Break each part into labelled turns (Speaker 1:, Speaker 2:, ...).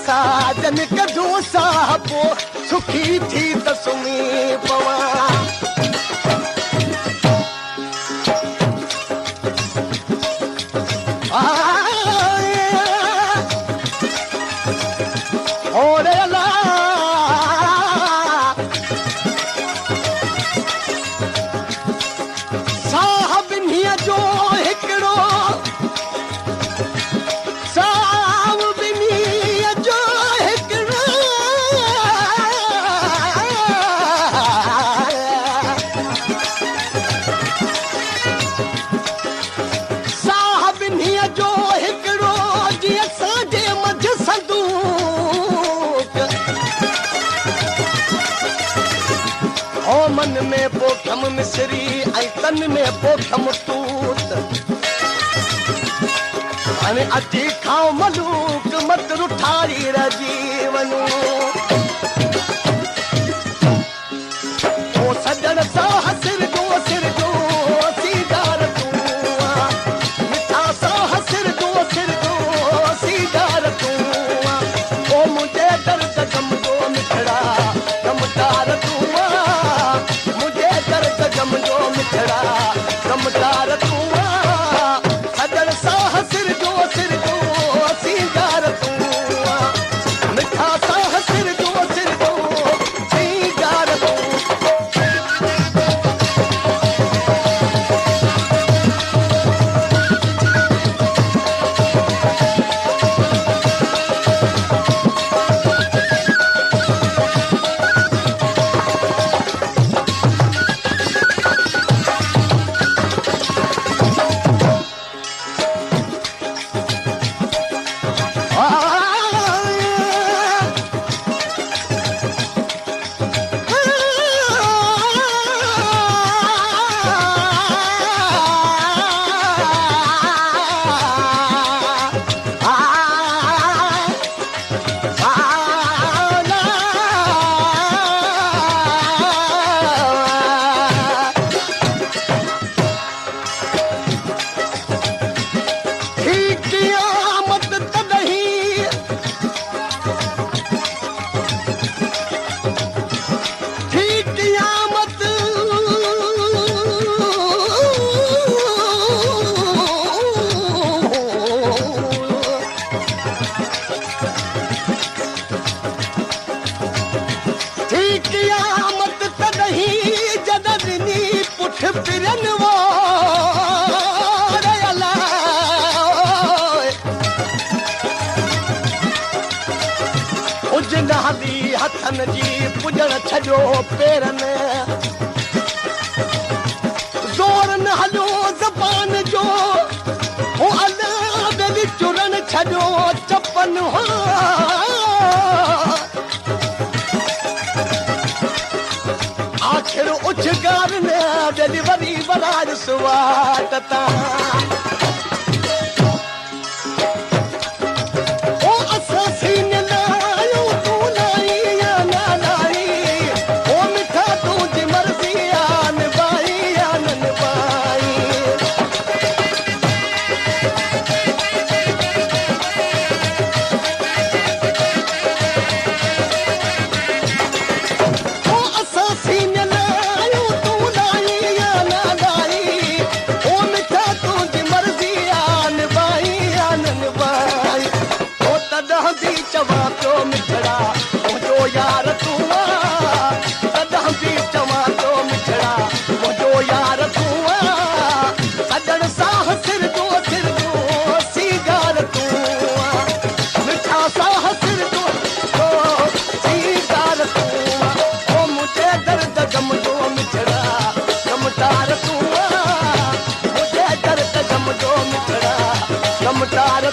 Speaker 1: साजन कढूं साहबो सुखी थी त सुम्ही पवां में पोखम मिसरी ऐं तन में पोखम तूत हाणे अची खाओ मलूक मत रुठारी रजीवनू ओ सजण सा हसिर जो सीदार तू मिठा सा हसिर जो सीदार तू ओ मुझे दर्द गम जो मिठड़ा गमदार तू जो मिठड़ा गमदार तू सजण सा हसिर जो सीदार तू मिठा सा हसिर जो सीदार तू हथन जी पुजण छॾियो पेरनि ज़ोर न हलियो ज़बान जो हो अलाह चुरण छॾियो चपन आख़िर उछगार न वरी वराज सुवाट तां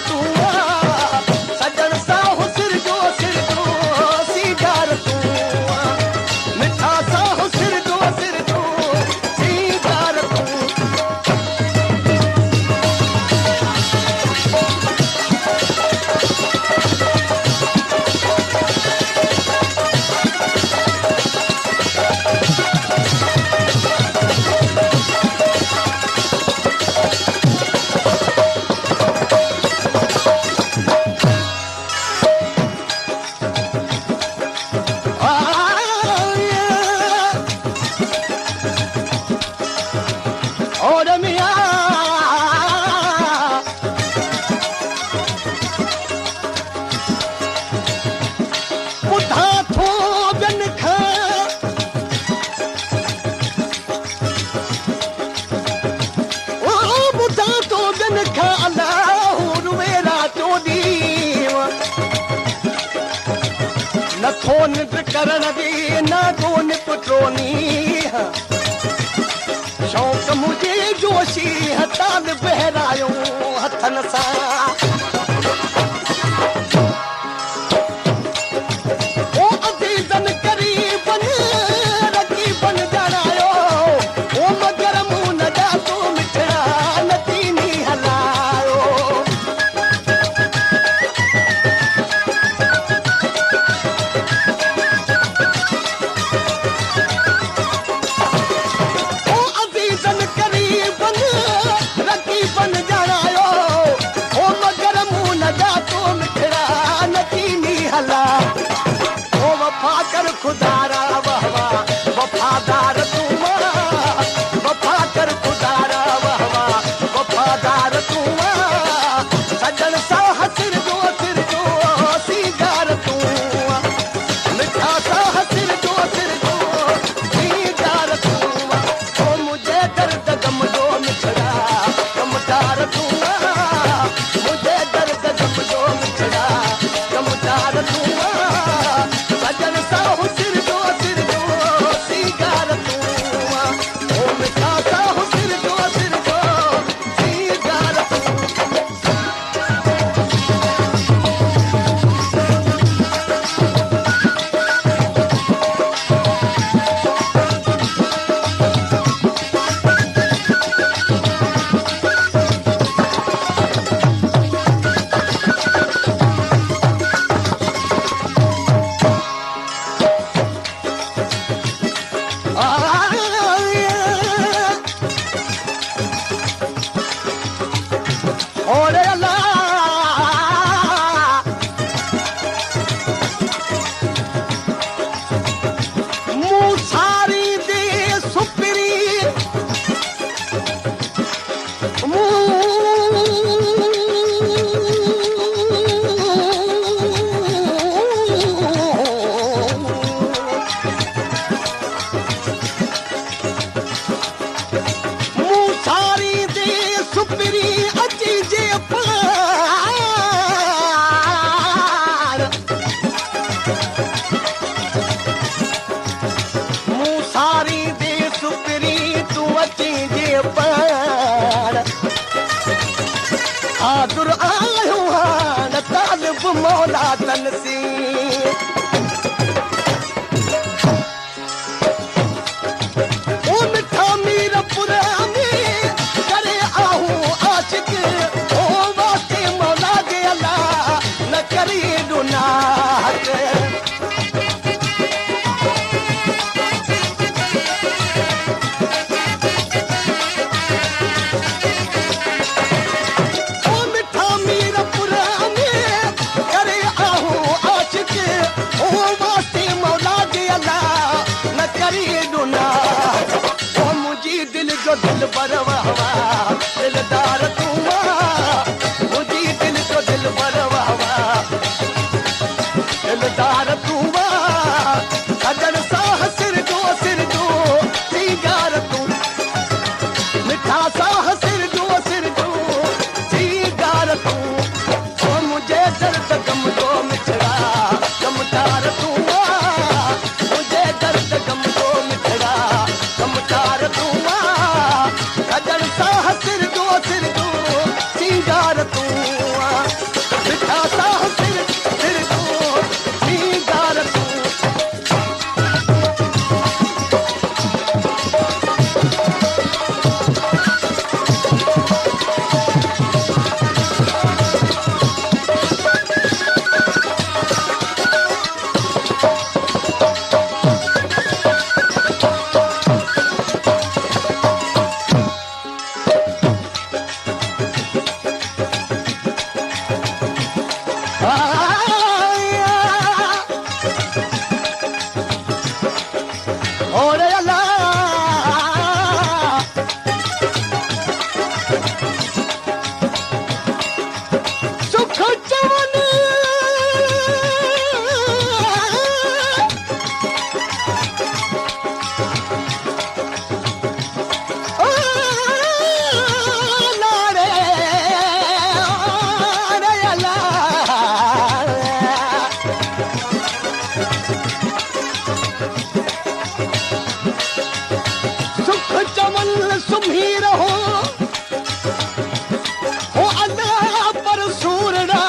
Speaker 1: तूं सजण सां सिर जो सीगार तूं मिठा सां सिर जो सीगार तूं नथो नित करण दी न को निपटोनी शौक़ मुझे जोशी हताल बहरायो हथन सां ओ अजीजन करीबन रकीबन ॼाणायो ओ मगर मूं न जातो मिठड़ा न तीनी हलायो खुदारा वाह वाह वफादार तूं वफा कर खुदारा वाह वाह वफादार तूं सजण सां सिर जो सीगार तूं मिठा सां सिर जो सीगार तूं ओ मुझे दर्द गम जो मिठड़ा गमदार तूं मुझे दर्द गम जो मिठड़ा गमदार तूं सजण सां सिर जो सीगार तूं ओ मिठा सां सिर जो सीगार तूं आदुर आयो हान तालिब मौला तनसी ओ मिठा मीर पुरानी करे आहूं आशिक ओ वास्ते मौला दे अल्लाह न करी गुनाह ओ ओरे अल्लाह सुख चवन लाड़े ओरे अल्लाह सुख चमन सुम्ही रहो हो अल्लाह पर सूरड़ा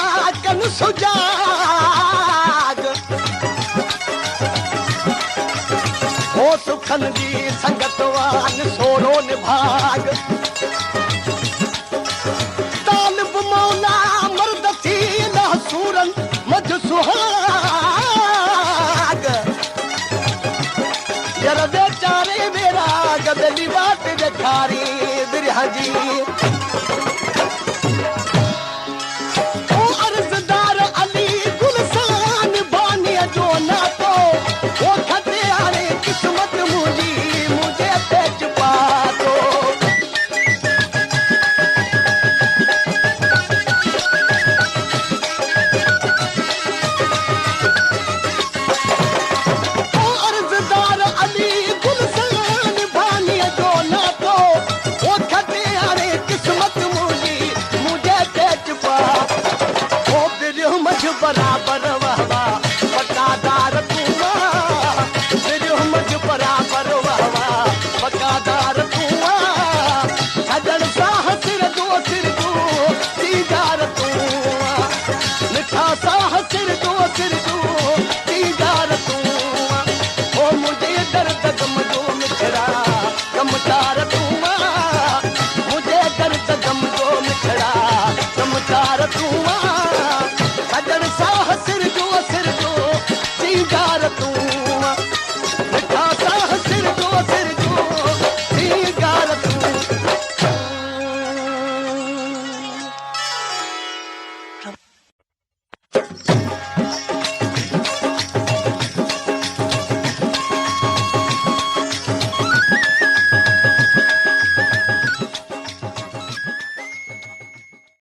Speaker 1: कन सुजाग हो सुखन जी संगत वान सोरो निभाग तालिब मौला मर्द थी लह सूरन मज सुहाग जर बेचारे मेरा गदली बात ॾेखारी बिरहा जी